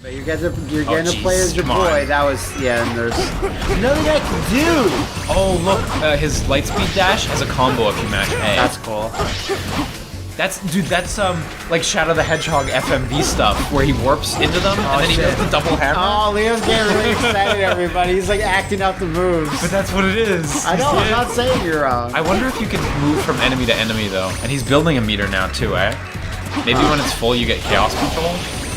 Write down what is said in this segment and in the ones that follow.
But you're getting to play as your boy. That was, yeah, and there's nothing I can do. Oh, look, his lightspeed dash has a combo if you mash A. That's cool. That's like Shadow the Hedgehog FMV stuff, where he warps into them, and then he does the double hammer. Oh, Leo's getting really excited, everybody. He's like acting out the moves. But that's what it is. I know, I'm not saying you're wrong. I wonder if you can move from enemy to enemy, though. And he's building a meter now, too, eh? Maybe when it's full, you get Chaos Control?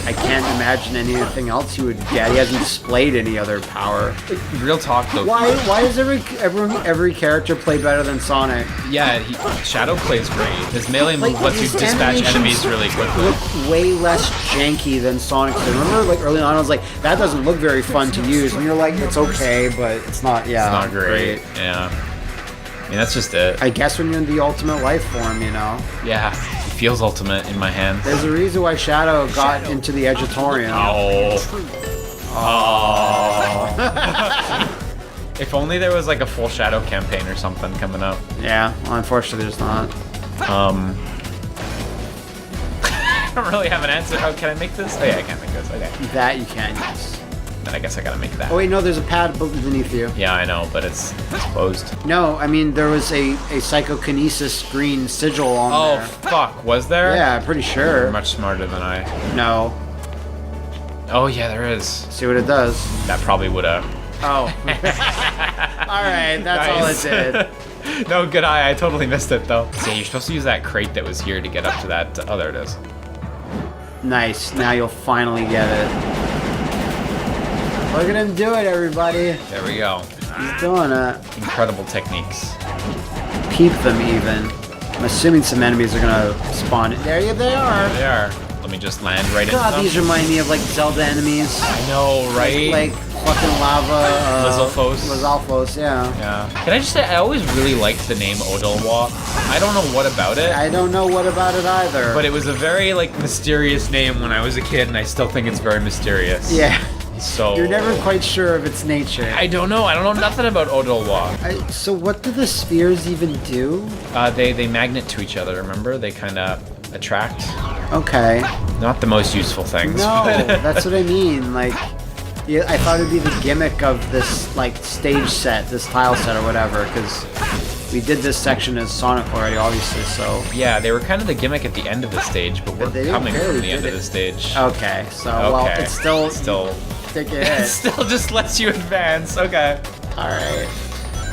I can't imagine anything else you would get. He hasn't displayed any other power. Real talk, though. Why does every character play better than Sonic? Yeah, Shadow plays great. His melee move lets you dispatch enemies really quickly. Look way less janky than Sonic's. Remember, like early on, I was like, that doesn't look very fun to use. And you're like, it's okay, but it's not. Yeah, it's not great. Yeah. I mean, that's just it. I guess when you're in the ultimate life form, you know. Yeah, it feels ultimate in my hand. There's a reason why Shadow got into the Edgeatorium. Oh. If only there was like a full Shadow campaign or something coming up. Yeah, well, unfortunately there's not. I don't really have an answer. How can I make this? Oh yeah, I can make this. Okay. That you can, yes. Then I guess I gotta make that. Oh wait, no, there's a pad beneath you. Yeah, I know, but it's closed. No, I mean there was a psychokinesis green sigil on there. Oh fuck, was there? Yeah, I'm pretty sure. You're much smarter than I. No. Oh yeah, there is. See what it does. That probably would've. Oh. Alright, that's all it did. No, good eye, I totally missed it though. See, you're supposed to use that crate that was here to get up to that. Oh, there it is. Nice, now you'll finally get it. Look at him do it, everybody. There we go. He's doing it. Incredible techniques. Keep them even. I'm assuming some enemies are gonna spawn. There they are. There they are. Let me just land right into them. God, these remind me of like Zelda enemies. I know, right? Like fucking lava. Lizalfos, yeah. Yeah. Can I just say, I always really liked the name Odolwa. I don't know what about it. I don't know what about it either. But it was a very like mysterious name when I was a kid, and I still think it's very mysterious. Yeah. So you're never quite sure of its nature. I don't know. I don't know nothing about Odolwa. So what do the spheres even do? They magnet to each other. Remember, they kind of attract. Okay. Not the most useful things. No, that's what I mean. Like, yeah, I thought it'd be the gimmick of this like stage set, this tile set or whatever, because we did this section as Sonic already, obviously. So yeah, they were kind of the gimmick at the end of the stage, but we're coming from the end of the stage. Okay, so well, it's still take a hit. It still just lets you advance. Okay. All right.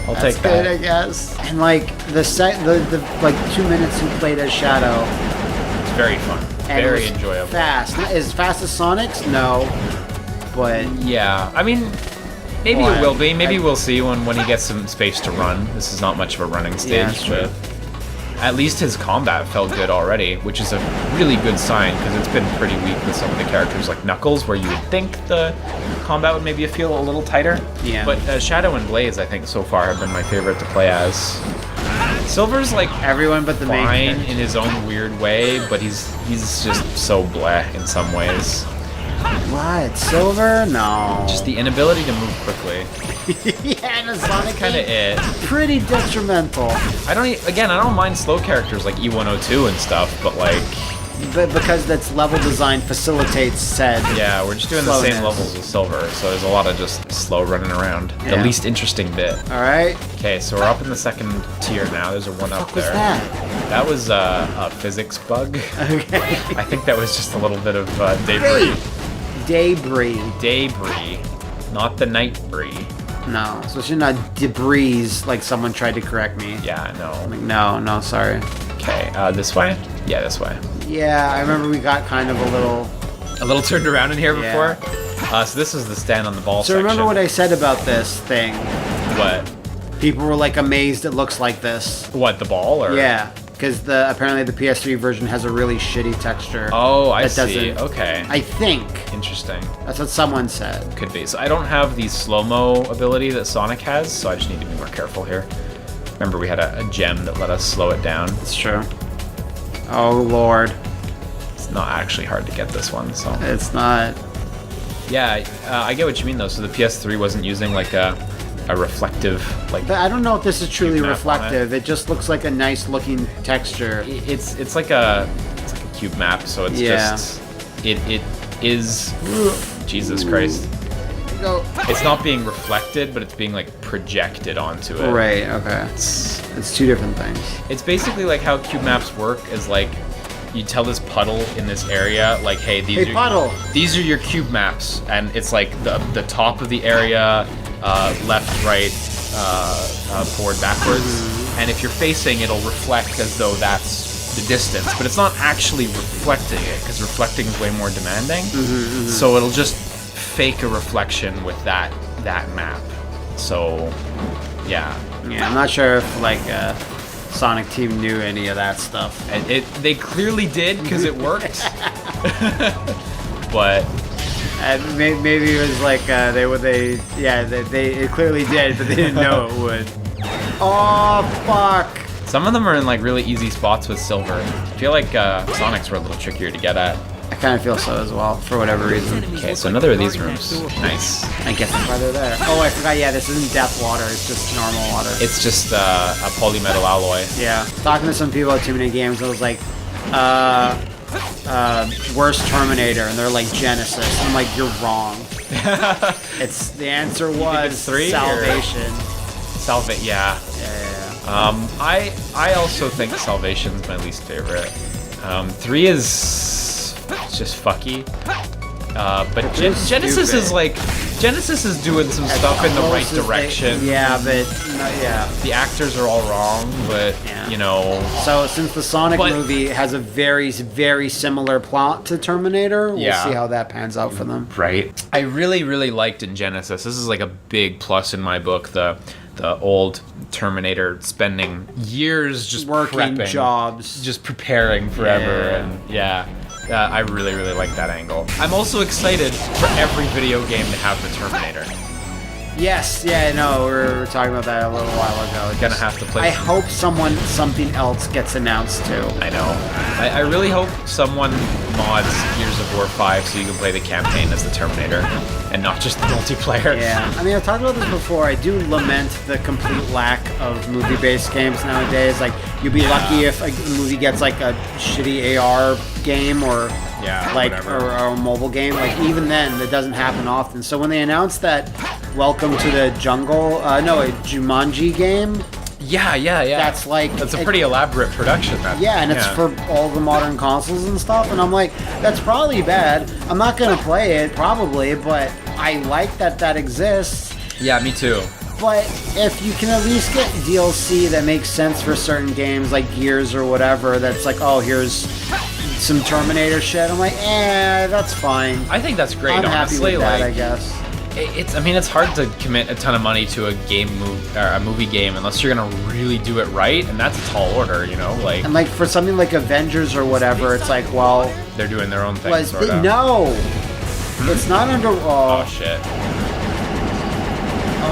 I'll That's take that. good, I guess. And like the like 2 minutes you played as Shadow. It's very fun. And very enjoyable. Fast. Not as fast as Sonic's? No. But yeah, I mean, maybe it will be. Maybe we'll see when he gets some space to run. This is not much of a running stage, but at least his combat felt good already, which is a really good sign because it's been pretty weak with some of the characters like Knuckles, where you would think the combat would maybe feel a little tighter. Yeah. But Shadow and Blaze, I think so far have been my favorite to play as. Silver's like everyone but the main fine in his own weird way, but he's just so bleh in some ways. What? Silver? No. Just the inability to move quickly. Yeah, and a Sonic kind of it. Pretty detrimental. I don't mind slow characters like E102 and stuff, but like. But because that's level design facilitates said. Yeah, we're just doing the same levels as Silver, so there's a lot of just slow running around. Yeah. The least interesting bit. All right. Okay, so we're up in the second tier now. There's a one up there. What was that? That was a physics bug. Okay. I think that was just a little bit of debris. Debris, not the night brie. No, so she's not debris like someone tried to correct me. Yeah, I know. Like, no, sorry. Okay, this way? Yeah, this way. Yeah, I remember we got kind of a little turned around in here before. So this is the stand on the ball section. So remember what I said about this thing? What? People were like amazed it looks like this. What, the ball or? Yeah. Because apparently the PS3 version has a really shitty texture. Oh, I see. Okay. I think. Interesting. That's what someone said. Could be. So I don't have the slow-mo ability that Sonic has, so I just need to be more careful here. Remember, we had a gem that let us slow it down. It's true. Oh, Lord. It's not actually hard to get this one, so. It's not. Yeah, I get what you mean, though. So the PS3 wasn't using, like, a a reflective, like. But I don't know if this is truly cube map reflective. It just looks like a nice looking texture. It's like a cube map, so it's just it is. Jesus Christ. Go. It's not being reflected, but it's being like projected onto it. Right. Okay. It's two different things. It's basically like how cube maps work. Is like you tell this puddle in this area, like, hey, these are your cube maps, and it's like the top of the area, left, right, forward, backwards, and if you're facing, it'll reflect as though that's the distance, but it's not actually reflecting it, because reflecting is way more demanding. So it'll just fake a reflection with that map. So yeah, I'm not sure if like Sonic team knew any of that stuff. They clearly did, because it worked. But maybe it was like they it clearly did, but they didn't know it would. Oh fuck! Some of them are in like really easy spots with silver. I feel like Sonic's were a little trickier to get at. I kind of feel so as well, for whatever reason. Okay, so another of these rooms. Nice. I guess that's why they're there. Oh, I forgot. Yeah, this isn't depth water. It's just normal water. It's just a polymetal alloy. Yeah. Talking to some people at too many games, I was like, worst Terminator, and they're like Genesis. I'm like, you're wrong. The answer was 3 Salvation. Yeah. Yeah. I also think Salvation's my least favorite. 3 is just fucky. But Genesis is like doing some stuff in the right direction. The actors are all wrong, but you know. So since the Sonic movie has a very, very similar plot to Terminator, we'll see how that pans out for them. Right. I really, really liked in Genesis. This is like a big plus in my book. The old Terminator spending years just working prepping, jobs, just preparing forever, and I really, really like that angle. I'm also excited for every video game to have the Terminator. Yes, we were talking about that a little while ago. Gonna have to play. I hope something else gets announced too. I know. I really hope someone mods Gears of War 5 so you can play the campaign as the Terminator and not just the multiplayer. Yeah, I mean, I've talked about this before. I do lament the complete lack of movie-based games nowadays. Like, you'd be lucky if a movie gets like a shitty AR game or or a mobile game. Like, even then, that doesn't happen often. So when they announced that Welcome to the Jungle, a Jumanji game. Yeah. That's a pretty elaborate production. It's for all the modern consoles and stuff. And I'm like, that's probably bad. I'm not gonna play it probably, but I like that exists. Yeah, me too. But if you can at least get DLC that makes sense for certain games like Gears or whatever, that's like, oh, here's some Terminator shit. I'm like, that's fine. I think that's great. I'm honestly. happy with that, I guess. It's hard to commit a ton of money to a movie game unless you're gonna really do it right, and that's a tall order, you know. Like, and like for something like Avengers or whatever, it's like, well, they're doing their own thing. No, it's not under. Oh shit.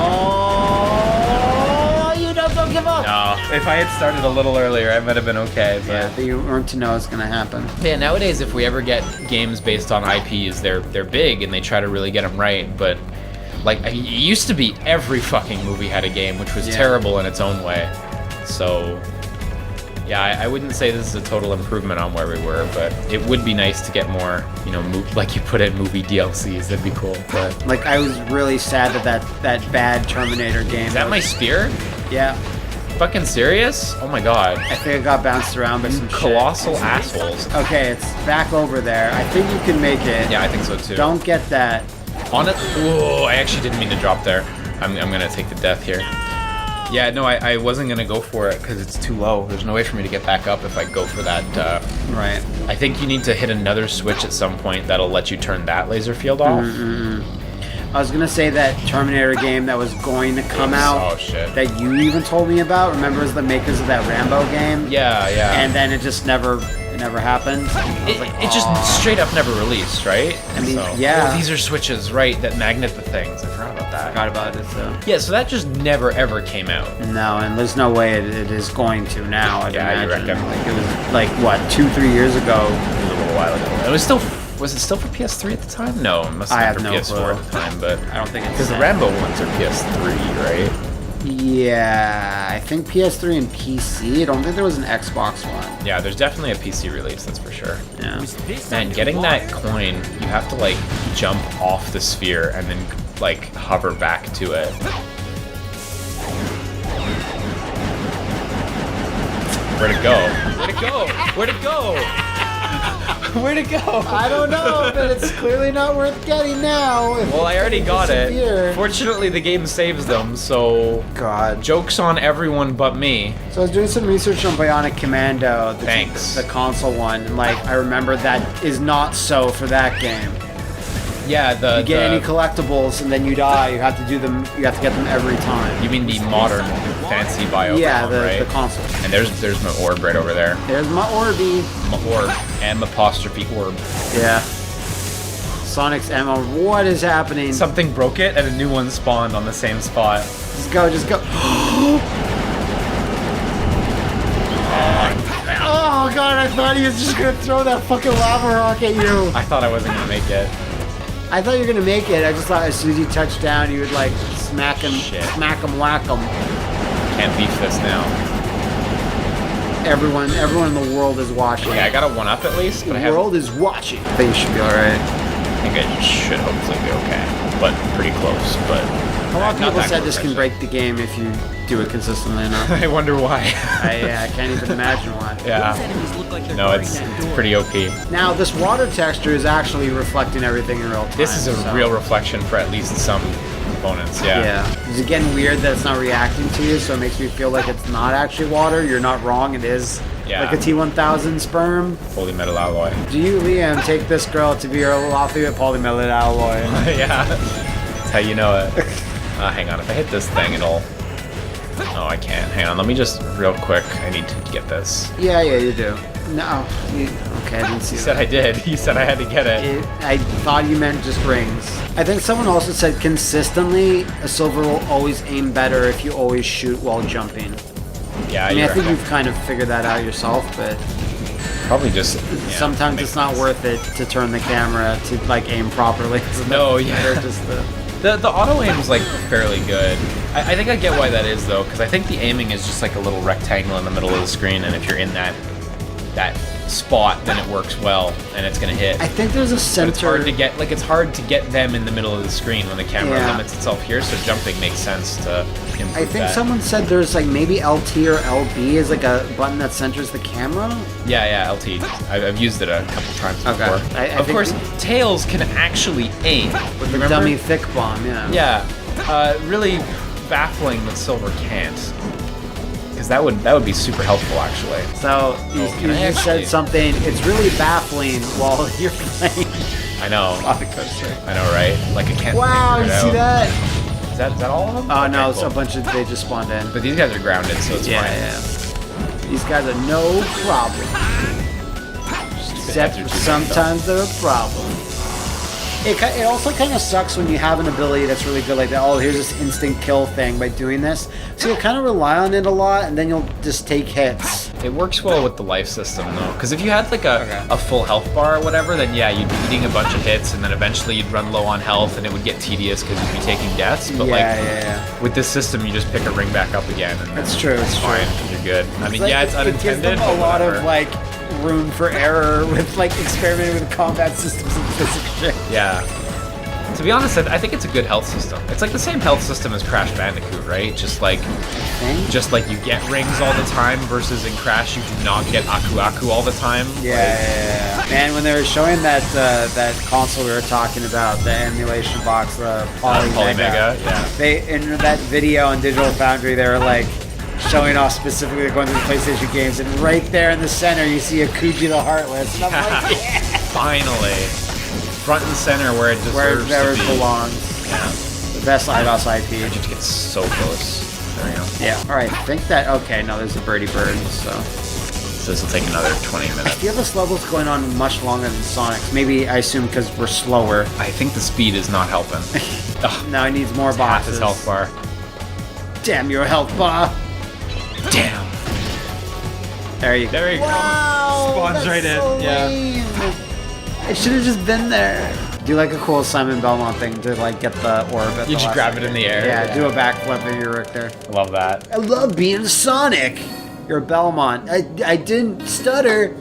Oh, you don't give up. No, if I had started a little earlier, I might have been okay. But you weren't to know it's gonna happen. Yeah, nowadays, if we ever get games based on IPs, they're big and they try to really get them right. But like, it used to be every fucking movie had a game, which was terrible in its own way. So yeah, I wouldn't say this is a total improvement on where we were, but it would be nice to get more, like you put in movie DLCs. That'd be cool. But like, I was really sad that bad Terminator game. Is that my spear? Yeah. Fucking serious? Oh my god. I think it got bounced around by some colossal assholes. Okay, it's back over there. I think you can make it. Yeah, I think so too. Don't get that. On it. Whoa, I actually didn't mean to drop there. I'm gonna take the death here. Yeah, no, I wasn't gonna go for it because it's too low. There's no way for me to get back up if I go for that. Right. I think you need to hit another switch at some point that'll let you turn that laser field off. I was gonna say that Terminator game that was going to come out. Oh shit. That you even told me about. Remember, as the makers of that Rambo game? Yeah. And then it just never happened. It just straight up never released, right? I mean, Oh, these are switches, right? That magnet the things. I forgot about that. Forgot about it. So. Yeah, so that just never ever came out. No, and there's no way it is going to now. I'd imagine. You reckon? Like, it was like what, 2-3 years ago. It was a little while ago. It was still Was it still for PS3 at the time? No, it must I have been have for no PS4 clue. at the time, but I don't think it's because the set. Rambo ones are PS3, right? Yeah, I think PS3 and PC. I don't think there was an Xbox one. Yeah, there's definitely a PC release, that's for sure. Yeah. Man, getting that coin, you have to like jump off the sphere and then like hover back to it. Where'd it go? Where'd it go? Where'd it go? Where'd it go? I don't know, but it's clearly not worth getting now. Well, I already got it. Disappear. Fortunately, the game saves them, so God. joke's on everyone but me. So I was doing some research on Bionic Commando, Thanks. the console one, and like I remember that is not so for that game. Yeah, You get any collectibles and then you die. You have to do them. You have to get them every time. You mean the modern, fancy Biocom, Yeah, right? the console. And there's my orb right over there. There's my Orby. My orb. M apostrophe orb. Yeah. Sonic's ammo. What is happening? Something broke it and a new one spawned on the same spot. Just go, just go. Oh God! I thought he was just gonna throw that fucking lava rock at you. I thought I wasn't gonna make it. I thought you were gonna make it. I just thought as soon as you touched down, you would like smack him, Shit. whack him. Can't beat this now. Everyone in the world is watching. Okay, I got a 1-up at least, but I The have. world is watching. I think you should be alright. I think I should hopefully be okay, but pretty close. But A lot of not people that said close, this can actually. break the game if you do it consistently enough. I wonder why. I can't even imagine why. Yeah. No, it's pretty OP. Now, this water texture is actually reflecting everything in real time. This is a so- real reflection for at least some components. Yeah. Yeah. Is it getting weird that it's not reacting to you, so it makes me feel like it's not actually water? You're not wrong, it is Yeah. like a T1000 sperm. Fully metal alloy. Do you, Liam, take this girl to be your lawfully polymelted alloy? Yeah. That's how you know it. Hang on, if I hit this thing, it'll. Oh, I can't. Hang on, let me just real quick. I need to get this. Yeah, you do. No. Okay, I didn't see He that. said I did. He said I had to get it. I thought you meant just rings. I think someone also said consistently a silver will always aim better if you always shoot while jumping. Yeah, I mean, you're I think right. you've kind of figured that out yourself, but Probably just. sometimes makes it's not sense. worth it to turn the camera to like aim properly. So No, that's yeah. better just to- The auto aim's like fairly good. I think I get why that is though, because I think the aiming is just like a little rectangle in the middle of the screen, and if you're in that spot, then it works well, and it's gonna hit. I think there's a But center. it's hard to get it's hard to get them in the middle of the screen when the camera Yeah. limits itself here. So jumping makes sense to improve I think that. someone said there's like maybe LT or LB is like a button that centers the camera. Yeah, LT. I've used it a couple times Okay. before. I Of think course, Tails can actually aim. With the Remember? dummy thick bomb, yeah. Yeah, really baffling that Silver can't, because that would be super helpful actually. So you can I just actually- said something. It's really baffling while you're playing. I know. Roller coaster. I know, right? Like I can't. Wow, you figure it see out. that? Is that all of them? Oh no, Okay, it's cool. a bunch of they just spawned in. But these guys are grounded, so it's Yeah, fine. yeah. These guys are no problem. Except heads are too sometimes they're a problem. It also kind of sucks when you have an ability that's really good like that. Oh, here's this instant kill thing by doing this. So you'll kind of rely on it a lot, and then you'll just take hits. It works well with the life system though, because if you had like a full health bar or whatever, then yeah, you'd be eating a bunch of hits, and then eventually you'd run low on health, and it would get tedious because you'd be taking deaths. But Yeah. with this system, you just pick a ring back up again, and That's true, it's true. fine. You're good. I mean, Like, yeah, it's it gives unintended. them a but lot whatever. of like room for error with like experimenting with combat systems and physics shit. Yeah. To be honest, I think it's a good health system. It's like the same health system as Crash Bandicoot, right? Just like you get rings all the time versus in Crash you do not get Aku all the time. Yeah. Man, when they were showing that that console we were talking about, the emulation box, the Polymega, yeah. They in that video on Digital Foundry, they were like showing off specifically going through the PlayStation games, and right there in the center you see Akuji the Heartless, and I'm like, yeah, Finally. Front and center where it where deserves it to be. belongs. Yeah. The best IDOS IP. I just get so close. There we go. Yeah. All right. I think that. Okay. No, there's a birdie bird. So So this will take another 20 I minutes. feel this level's going on much longer than Sonic's. Maybe I assume because we're slower. I think the speed is not helping. Ugh, Now it needs more half his boxes. health bar. Damn your health bar. Damn. There you go. There you go. Wow. Spawns that's right in, so yeah. lame. It should have just been there. Do like a cool Simon Belmont thing to like get the orb. You just grab it in the air. Yeah, do a backflip in your Richter. Love that. I love being Sonic. You're a Belmont. I didn't stutter.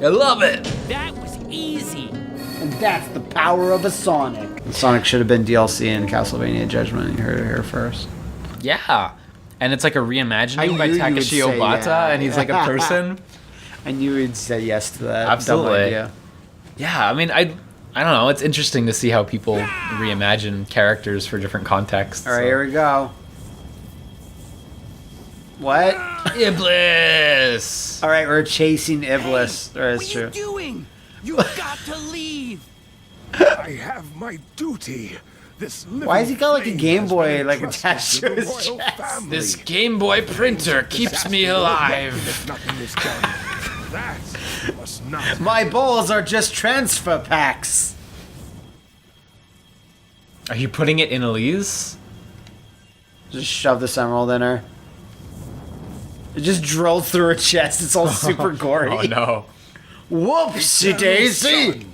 I love it. That was easy. And that's the power of a Sonic. Sonic should have been DLC in Castlevania Judgment. You heard it here first. Yeah. And it's like a I reimagining by knew you would Takeshi say Obata, yeah. and he's like a person. I knew you'd say yes to that. Absolutely. Dumb idea. Yeah, I mean, I don't know. It's interesting to see how people reimagine characters for different contexts. All right, here we go. What? Iblis! All right, we're chasing Iblis. Hey, That's what true. are you doing? You've got to leave. I have my duty. This Why has he got like a living Game flame Boy has been like entrusted attached to the his royal chest? family. This Game Boy printer keeps me alive. If nothing is done, that must not. My balls are just transfer packs. Are you putting it in Elise? Just shove this emerald in her. It just drilled through her chest. It's all super gory. Oh no. Whoopsie daisy!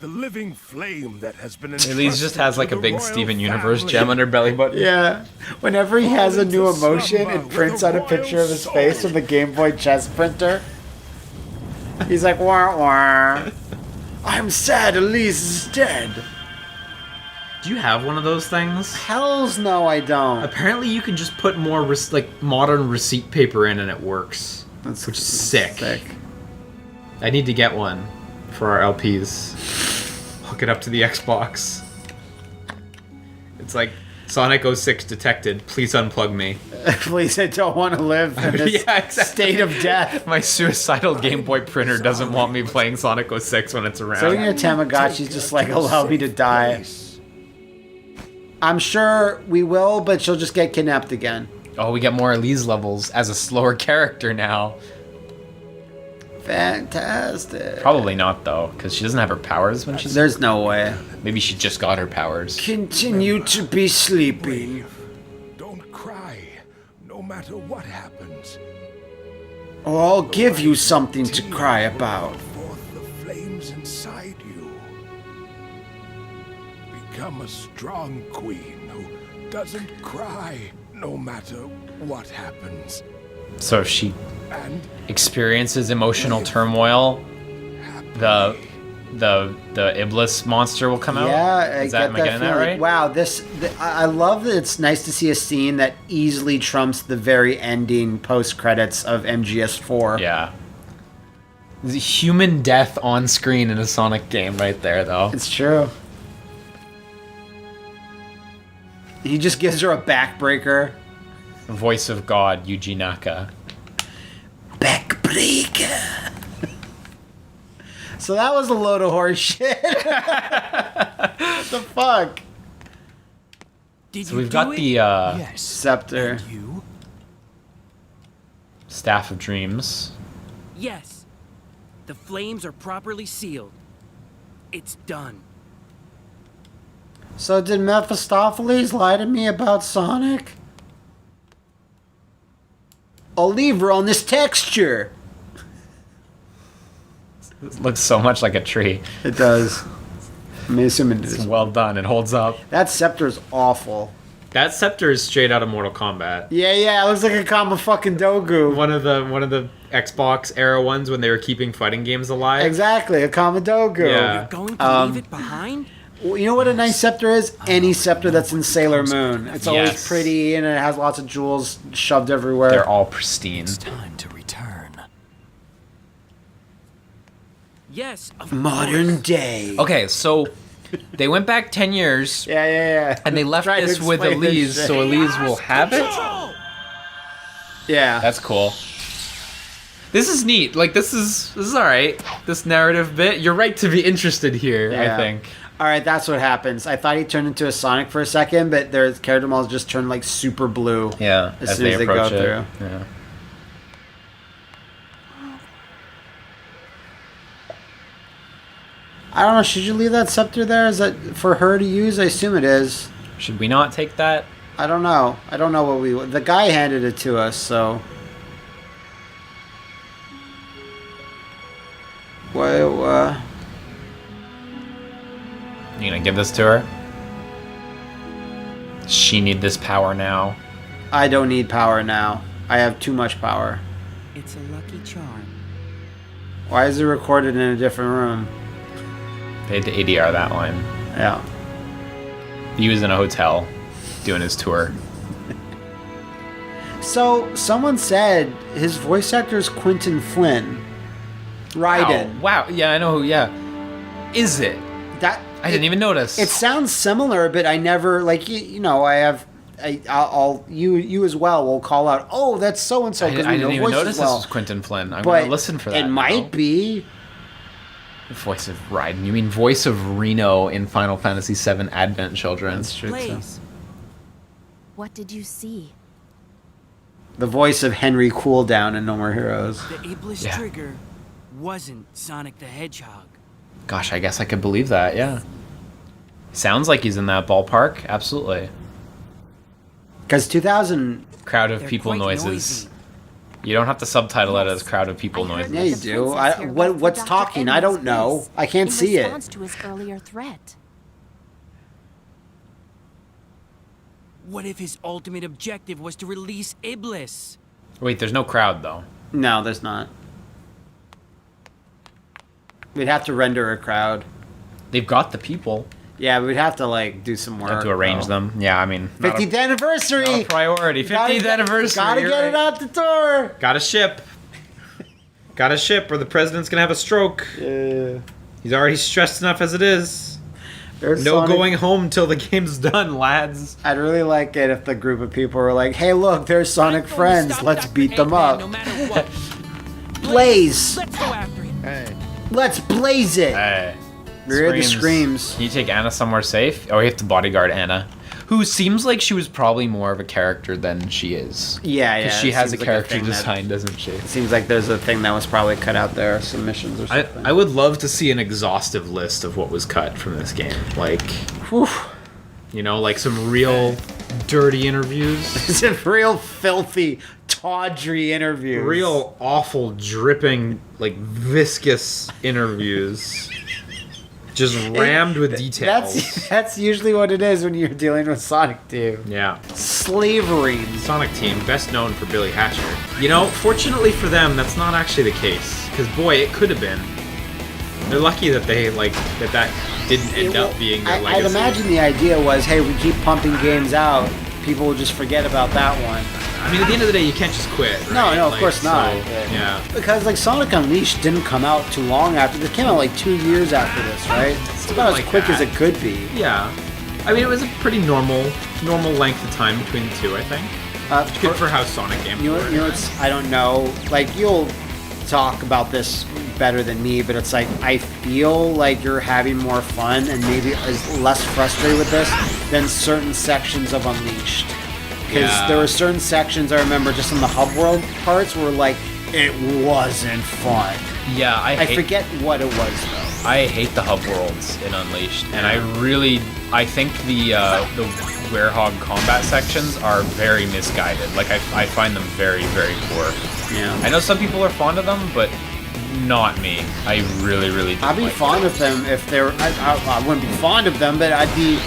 The living flame that has been Elise just has like a big Steven Universe family. gem on her belly button. Yeah. Whenever he has a new into emotion, summer it prints with out a a picture royal of his soul. face from the Game Boy chest printer. He's like, wah wah. I'm sad Elise is dead. Do you have one of those things? Hells no, I don't. Apparently, you can just put more like modern receipt paper in, and it works. That's which is sick. Sick. I need to get one for our LPs. Hook it up to the Xbox. It's like Sonic 06 detected. Please unplug me. Please, I don't want to live in this Yeah, exactly. state of death. My suicidal Game Boy printer doesn't want me playing Sonic 06 when it's around. So your Tamagotchi's just like, allow me to die. I'm sure we will, but she'll just get kidnapped again. Oh, we get more Elise levels as a slower character now. Fantastic. Probably not though, because she doesn't have her powers when she's. There's no way. Maybe she just got her powers. Continue to be sleeping, Don't cry, no matter what happens. or I'll give you something to cry about. Forth the flames inside you. Become a strong queen who doesn't cry, no matter what happens. So if she And experiences emotional turmoil, the Iblis monster will come out. Yeah, Is that, am I getting that feeling. right? Wow, I love that it's nice to see a scene that easily trumps the very ending post credits of MGS4. Yeah. There's a human death on screen in a Sonic game right there, though. It's true. He just gives her a backbreaker. Voice of God, Yuji Naka. Backbreaker. So that was a load of horse shit. What the fuck? Did So you we've do got it? the Yes. Scepter. And you? Staff of Dreams. Yes. The flames are properly sealed. It's done. So did Mephistopheles lie to me about Sonic? I'll leave her on this texture. It looks so much like a tree. It does. I mean, assuming it It's is. well done. It holds up. That scepter's awful. That scepter is straight out of Mortal Kombat. Yeah, it looks like a Kama fucking Dogu. One of the Xbox era ones when they were keeping fighting games alive. Exactly, a Kama Dogu. Yeah. Going to leave it behind? Well, you know what a nice scepter is? Any scepter that's in Sailor Moon. It's always Yes. pretty and it has lots of jewels shoved everywhere. They're all pristine. Time to return. Yes, of modern course. day. Okay, so they went back 10 years Yeah. and they left Try to this with explain this Elise, shit. so Elise will have it? Yeah. That's cool. This is neat. Like this is all right. This narrative bit. You're right to be interested here. Yeah. I think. All right, that's what happens. I thought he turned into a Sonic for a second, but their character models just turned like super blue. Yeah. As soon as they go through. Yeah. I don't know. Should you leave that scepter there? Is that for her to use? I assume it is. Should we not take that? I don't know. I don't know what we. The guy handed it to us, so. What give this to her? She need this power now. I don't need power now. I have too much power. It's a lucky charm. Why is it recorded in a different room? They had to ADR that line. Yeah. He was in a hotel doing his tour. So, someone said his voice actor is Quentin Flynn. Raiden. Wow. Yeah, I know who. Yeah. Is it? That I didn't even notice. It sounds similar, but I never like you know. I'll you as well will call out. Oh, that's so and so. I didn't even notice this was Quentin Flynn. I'm gonna listen for that. It might be. Voice of Raiden. You mean voice of Reno in Final Fantasy VII Advent Children? That's true. Blaze. What did you see? The voice of Henry Cooldown in No More Heroes. The Iblis Yeah. trigger wasn't Sonic the Hedgehog. Gosh, I guess I could believe that. Yeah. Sounds like he's in that ballpark. Absolutely. Because 2000. Crowd of They're people quite noises. noisy. You don't have to subtitle it as crowd of people I heard noises. Yeah, you the do. princess here went for What's Dr. talking? I don't Edmund's know. base I can't see in it. response to his earlier threat. What if his ultimate objective was to release Iblis? Wait, there's no crowd though. No, there's not. We'd have to render a crowd. They've got the people. Yeah, we'd have to like do some work. Have to arrange though. them. Yeah, I mean, 50th anniversary. not a priority. 50th anniversary. Gotta you're get it right. out the door. Got a ship. Got a ship, or the president's gonna have a stroke. Yeah. He's already stressed enough as it is. There's No Sonic. going home till the game's done, lads. I'd really like it if the group of people were like, "Hey, look, there's Sonic friends. Stop Let's Dr. beat them Eggman up. No matter what. Blaze. Let's go after him. Hey. Let's blaze it." Hey. We heard the screams. Can you take Anna somewhere safe? Oh, we have to bodyguard Anna, who seems like she was probably more of a character than she is. Yeah, yeah. Because she it has a seems like character thing that- design, doesn't she? It seems like there's a thing that was probably cut out there, some missions or something. I would love to see an exhaustive list of what was cut from this game. Like, Whew. you know, like some real dirty interviews. It's a real filthy, tawdry interview. Real awful, dripping, like viscous interviews. Just rammed with details. That's usually what it is when you're dealing with Sonic 2. Yeah. Slavery. Sonic Team, best known for Billy Hatcher. You know, fortunately for them, that's not actually the case. Because boy, it could have been. They're lucky that they that didn't end up being their legacy. I'd imagine the idea was, hey, we keep pumping games out, people will just forget about that one. I mean, at the end of the day, you can't just quit. Right? No, of course not. So, yeah. Because like Sonic Unleashed didn't come out too long after. It came out like 2 years after this, right? It's about as like quick as that. it could be. Yeah. I mean, it was a pretty normal length of time between the two, I think. Good for how Sonic games were. You know, I don't know. Like, you'll talk about this better than me, but it's like, I feel like you're having more fun and maybe is less frustrated with this than certain sections of Unleashed. Because Yeah. there were certain sections I remember just in the hub world parts where like, it wasn't fun. Yeah, I forget what it was though. I hate the hub worlds in Unleashed, and I think the Werehog combat sections are very misguided. Like I find them very, very poor. Yeah. I know some people are fond of them, but not me. I really, really don't I'd be like fond of them if they were. I wouldn't be fond of them, but I'd be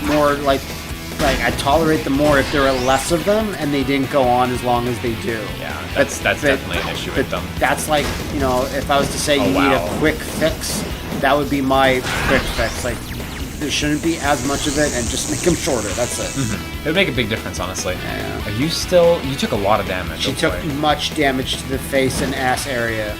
more like I'd tolerate them more if there were less of them and they didn't go on as long as they do. Yeah, that's definitely an issue with them. That's like, you know, if I was to say Oh, you need wow. a quick fix, that would be my quick fix. Like, there shouldn't be as much of it and just make them shorter. That's it. It would make a big difference, honestly. Yeah. Are you took a lot of damage. She oh took boy. much damage to the face and ass area.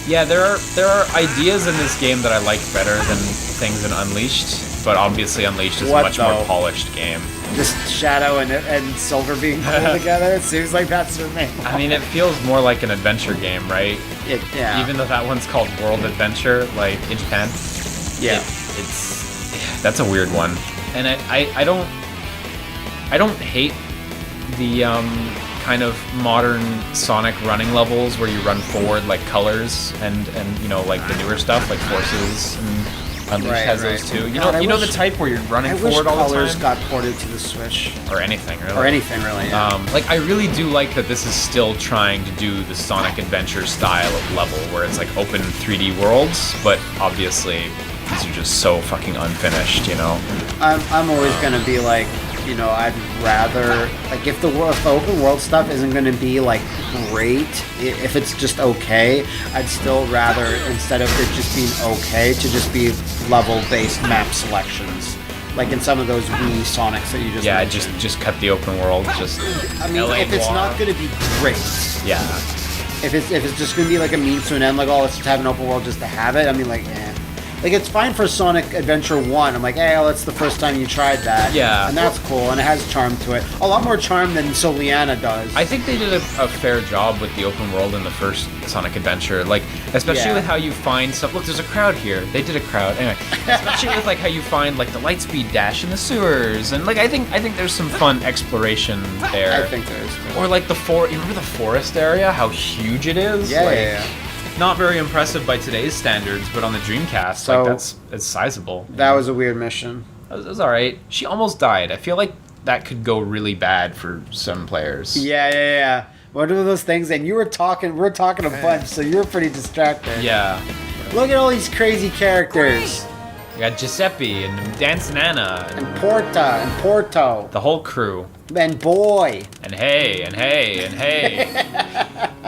Yeah, there are ideas in this game that I like better than things in Unleashed, but obviously Unleashed is What, a much though? more polished game. Just Shadow and Silver being cool together. It seems like that's her name. I mean, it feels more like an adventure game, right? Yeah. Even though that one's called World Adventure, like in Japan. Yeah. That's a weird one. And I don't hate the kind of modern Sonic running levels where you run forward like Colors and you know, like the newer stuff like Forces and Unleashed has those too. You God, I know the wish- type where you're running I wish forward all the Colors time, got ported to the Switch. or anything really. Or anything, really. Yeah. Like I really do like that this is still trying to do the Sonic Adventure style of level where it's like open 3D worlds, but obviously these are just so fucking unfinished, you know? I'm always gonna be like, you know, I'd rather like if the open world stuff isn't gonna be like great, if it's just okay, I'd still rather, instead of it just being okay, to just be level based map selections. Like in some of those Wii Sonics that you just mentioned. just cut the open world. Just I mean, LA if it's noir. not gonna be great, Yeah. if it's just gonna be like a means to an end, like, oh, let's just have an open world just to have it. I mean, like, like it's fine for Sonic Adventure 1. I'm like, hey, well, it's the first time you tried that. Yeah. And that's cool, and it has charm to it. A lot more charm than Soliana does. I think they did a fair job with the open world in the first Sonic Adventure, like especially Yeah. with how you find stuff. Look, there's a crowd here. They did a crowd anyway. Especially with like how you find like the Lightspeed dash in the sewers, and like I think there's some fun exploration there. I think there is. Too. Or like you remember the forest area? How huge it is? Yeah, Like, yeah. Not very impressive by today's standards, but on the Dreamcast, So- like It's sizable. That was a weird mission. It was all right. She almost died. I feel like that could go really bad for some players. Yeah. One of those things, and we were talking a bunch, so you were pretty distracted. Yeah. Look at all these crazy characters. You got Giuseppe and Dancing Anna and Porta and Porto the whole crew. and Boy. And hey.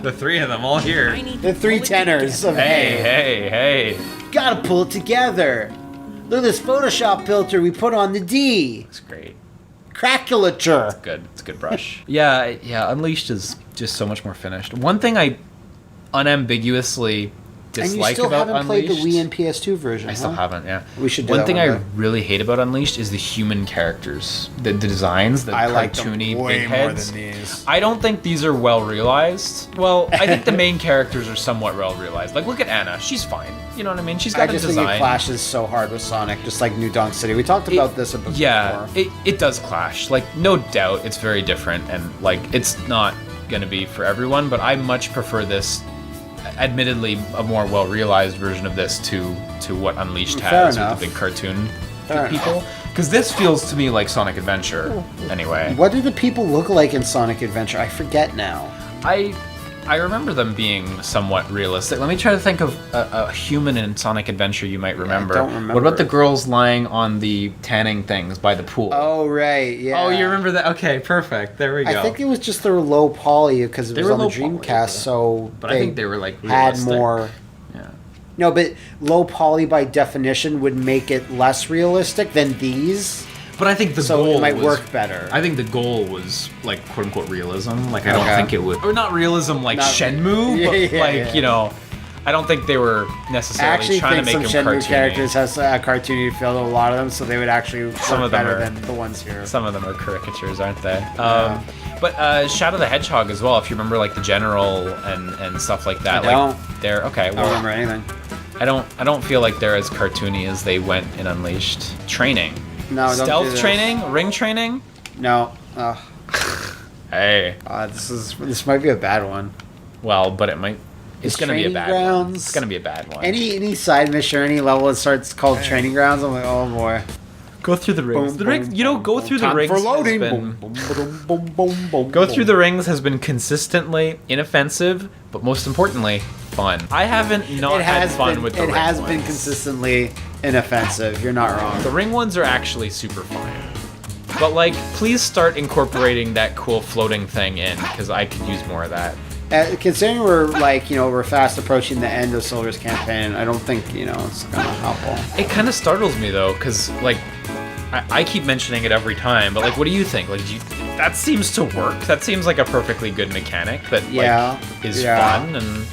the three of them all here. I need The to three pull it tenors together. of Hey. Gotta pull it together. Look at this Photoshop filter we put on the D. It's great. Craculature. Good. It's a good brush. yeah. Unleashed is just so much more finished. One thing I unambiguously And you dislike still about haven't Unleashed. played the Wii and PS2 version, I still huh? haven't, yeah. We should do One that thing one I day. really hate about Unleashed is the human characters. The designs, the I like them cartoony way big more heads. than these. I don't think these are well realized. Well, I think the main characters are somewhat well realized. Like, look at Anna. She's fine. You know what I mean? She's I got a just think it design. clashes so hard with Sonic, just like New Donk City. We talked about this a bit Yeah, before. it does clash. Like, no doubt, it's very different, and like, it's not gonna be for everyone. But I much prefer this, admittedly, a more well-realized version of this to what Unleashed Fair has enough. with the big cartoon Fair people. Because this feels to me like Sonic Adventure. Anyway, What do the people look like in Sonic Adventure? I forget now. I remember them being somewhat realistic. Let me try to think of a human in Sonic Adventure you might remember. don't remember. What about the girls lying on the tanning things by the pool? Oh, right, yeah. Oh, you remember that? Okay, perfect. There we go. I think it was just they were low poly because it They was were on the low poly, Dreamcast, so but I think they were like had realistic. more. Yeah. No, but low poly by definition would make it less realistic than these, But I think the so goal it might was, work better. I think the goal was like quote unquote realism. Like I don't Okay. think it would, or not realism like Not- Shenmue, Yeah, but yeah, like, yeah. you know, I don't think they were I necessarily actually trying think to make some them Shenmue cartoony. characters has a cartoony feel to a lot of them, so they would actually Some work of them better are- than the ones here. Some of them are caricatures, aren't they? But Shadow the Hedgehog as well. If you remember, like the general and stuff like that. I don't. Like they're okay. I don't Well, remember anything. I don't feel like they're as cartoony as they went in Unleashed. Training, No, don't do stealth this. training, ring training. No. Hey, This might be a bad one. well, but it might. It's Is gonna be a Training bad one. Grounds- It's gonna be a bad one. Any side mission or any level that starts called Training Grounds, I'm like, oh boy. Go through the rings. Boom, The rings, boom, you know, boom, go boom. through the Time rings. for loading. has been- Boom, boom, boom, boom, boom, Go boom. through the rings has been consistently inoffensive, but most importantly, fun. I haven't not It had has fun been. with the It ring has ones. been consistently inoffensive. You're not wrong. The ring ones are actually super fun. But like, please start incorporating that cool floating thing in, because I could use more of that. Considering we're fast approaching the end of Silver's campaign, I don't think it's gonna helpful. It kind of startles me though, because like, I keep mentioning it every time, but like, what do you think? Like, that seems to work. That seems like a perfectly good mechanic that Yeah, is yeah. fun and.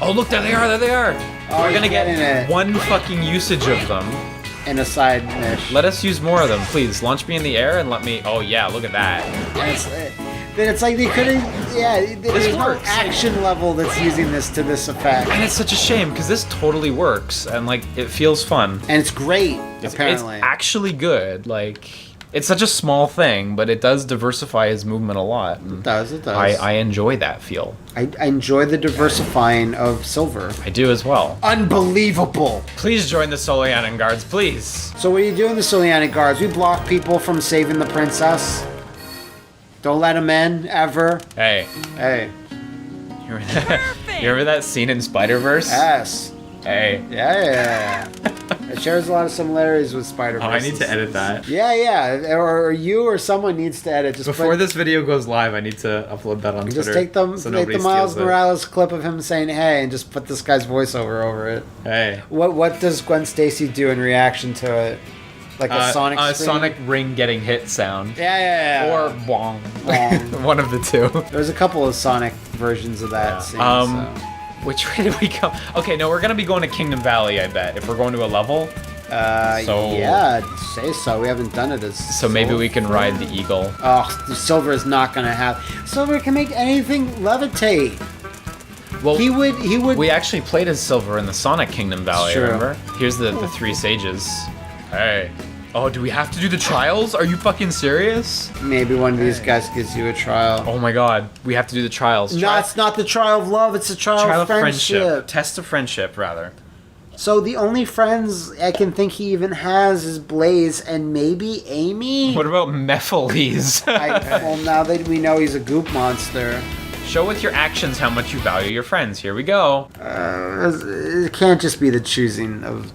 Oh look, there they are! There they are! Oh, We're gonna you're getting get it. one fucking usage of them. In a side niche. Let us use more of them, please. Launch me in the air and let me. Oh yeah, look at that. Then it's like they couldn't. Yeah, there's no works. action level that's using this to this effect, And it's such a shame because this totally works and like it feels fun. and it's great. It's Apparently, actually good. Like it's such a small thing, but it does diversify his movement a lot. it does. It does. I enjoy that feel. I enjoy the diversifying of Silver. I do as well. Unbelievable. Please join the Solianan Guards, please. So what are you doing, the Solianic Guards? We block people from saving the princess. Don't let them in ever. Hey, Hey. you remember that scene in Spider-Verse? Yes. Hey. Yeah. It shares a lot of similarities with Spider-Verse. Oh, I need to edit that. Yeah, or you or someone needs to edit. Just Before this video goes live, I need to upload that on Twitter. Just take the nobody Miles steals it. Morales clip of him saying "Hey" and just put this guy's voiceover over it. Hey. What does Gwen Stacy do in reaction to it? Like a Sonic scream? Sonic ring getting hit sound. Yeah. Or bong. Bong. One of the two. There's a couple of Sonic versions of that scene. Which way did we go? Okay, no, we're gonna be going to Kingdom Valley, I bet, if we're going to a level. Yeah, I'd say so. We haven't done it as So maybe we can ride the Eagle. Oh, the Silver is not gonna have. Silver can make anything levitate. Well, He would. we actually played as Silver in the Sonic Kingdom Valley, True. remember? Here's the three sages. Hey. Oh, do we have to do the trials? Are you fucking serious? Maybe one of these guys gives you a trial. Oh my god, we have to do the trials. No, it's not the trial of love. It's the trial of friendship. Test of friendship, rather. So the only friends I can think he even has is Blaze and maybe Amy. What about Mephiles? Well, now that we know he's a goop monster, Show with your actions how much you value your friends. Here we go. it can't just be the choosing of.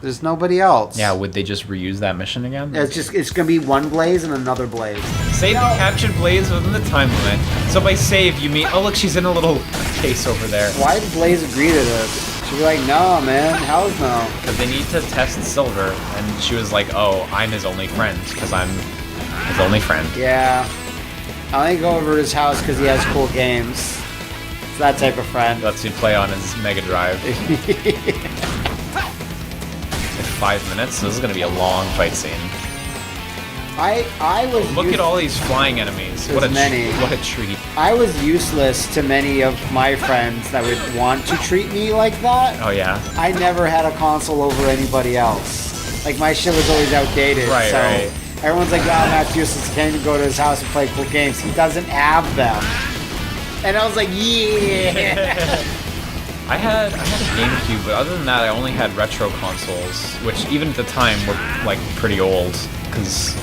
There's nobody else. Yeah, would they just reuse that mission again? It's gonna be one Blaze and another Blaze. Save the captured Blaze within the time limit. So by save, you mean, oh look, she's in a little case over there. Why did Blaze agree to this? She'd be like, no, man, hell's no. Because they need to test Silver, and she was like, oh, I'm his only friend, because I'm his only friend. Yeah. I only go over to his house because he has cool games. It's that type of friend. Lets me play on his Mega Drive. 5 minutes, so this is going to be a long fight scene. I was. Look at all these flying enemies. There's many. What a treat. I was useless to many of my friends that would want to treat me like that. Oh yeah. I never had a console over anybody else. Like my shit was always outdated. Right, so right. Everyone's like, wow, Matt's useless. Can't even go to his house and play cool games. He doesn't have them. And I was like, yeah. I had a GameCube, but other than that, I only had retro consoles, which even at the time were like pretty old, because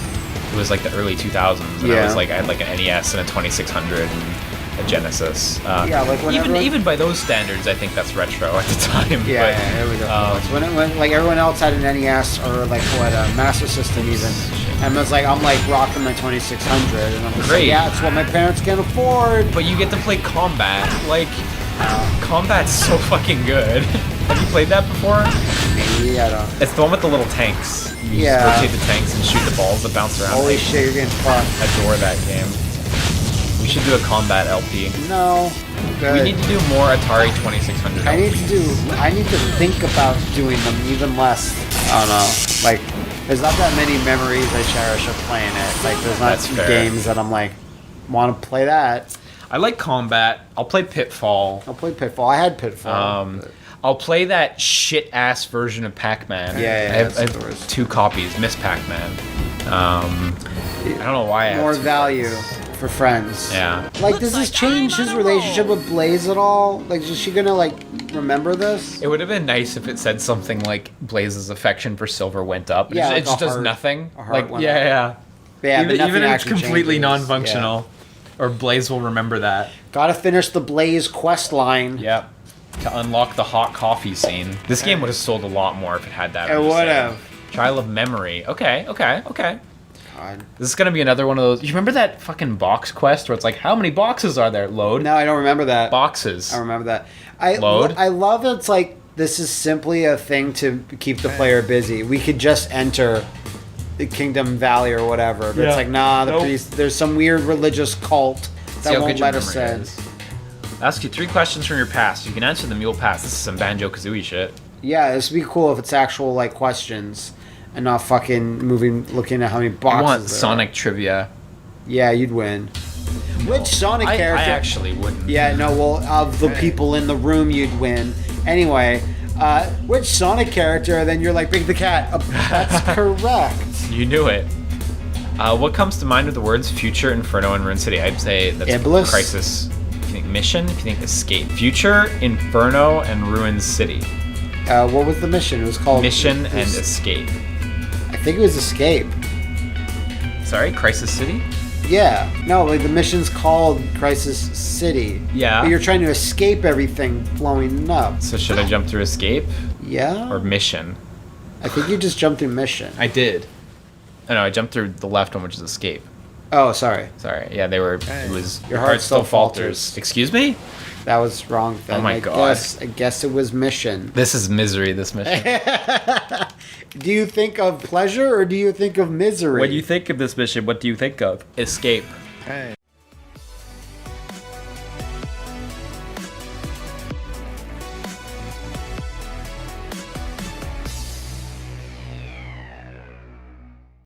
it was like the early 2000s, and I had like an NES and a 2600 and a Genesis. Yeah, like even by those standards, I think that's retro at the time. Yeah, but, there we go. When like everyone else had an NES or like a Master System even, and I'm like rocking my 2600, and I'm just Great. like, yeah, it's what my parents can afford. But you get to play Combat, like. Combat's so fucking good. Have you played that before? Maybe, I don't. It's the one with the little tanks. You Yeah. just rotate the tanks and shoot the balls that bounce around. Holy shit, you're getting fucked. I adore that game. We should do a Combat LP. No, good. We need to do more Atari 2600 I LPs. I need to think about doing them even less. I don't know. Like, there's not that many memories I cherish of playing it. Like, there's not That's fair. games that I'm like, want to play that. I like Combat. I'll play Pitfall. I'll play Pitfall. I had Pitfall. but- I'll play that shit-ass version of Pac-Man. Yeah, I have 2 copies. Miss Pac-Man. I don't know why I have More 2 value copies. for friends. Yeah. Like, does this change his relationship with Blaze at all? Like, is she gonna, like, remember this? It would have been nice if it said something like Blaze's affection for Silver went up. Yeah, it like just a does heart. nothing. A heart Like, went yeah, up. Yeah, but Even nothing if it's actually completely changes. non-functional, or Blaze will remember that. Yeah. Gotta finish the Blaze quest line. yeah. To unlock the hot coffee scene. This game would have sold a lot more if it had that. It I'm just would saying. have. Trial of Memory. Okay. God. This is gonna be another one of those. You remember that fucking box quest where it's like, how many boxes are there? Load. No, I don't remember that. Boxes. I remember that. Load. I love it's like this is simply a thing to keep the player busy. We could just enter the Kingdom Valley or whatever, but it's like nah. There's some weird religious cult See that how won't good your let us memory in. is. I'll ask you 3 questions from your past. You can answer them, you'll pass. This is some Banjo-Kazooie shit. Yeah, this would be cool if it's actual like questions and not fucking looking at how many boxes. I want there Sonic trivia. are. Yeah, you'd win. Which Sonic I character? actually wouldn't. Yeah, no. Well, of the people in the room, you'd win. Anyway, which Sonic character? Then you're like Big the Cat. That's correct. You knew it. What comes to mind with the words Future, Inferno, and Ruin City? I'd say that's Iblis? Crisis. If you think Mission, if you think Escape. Future, Inferno, and Ruin City. What was the mission? It was called Mission it and was- Escape. I think it was Escape. Sorry, Crisis City? Yeah. No, like the mission's called Crisis City. Yeah. But you're trying to escape everything blowing up. So should I jump through Escape Yeah. or Mission? I think you just jumped through mission. I did. Oh, no, I jumped through the left one, which is escape. Oh, sorry. Sorry. Yeah, they were. It was Your heart still falters. Excuse me? That was wrong. Then. Oh my God. I guess it was mission. This is misery, this mission. Do you think of pleasure or do you think of misery? When you think of this mission, what do you think of? Escape. Hey.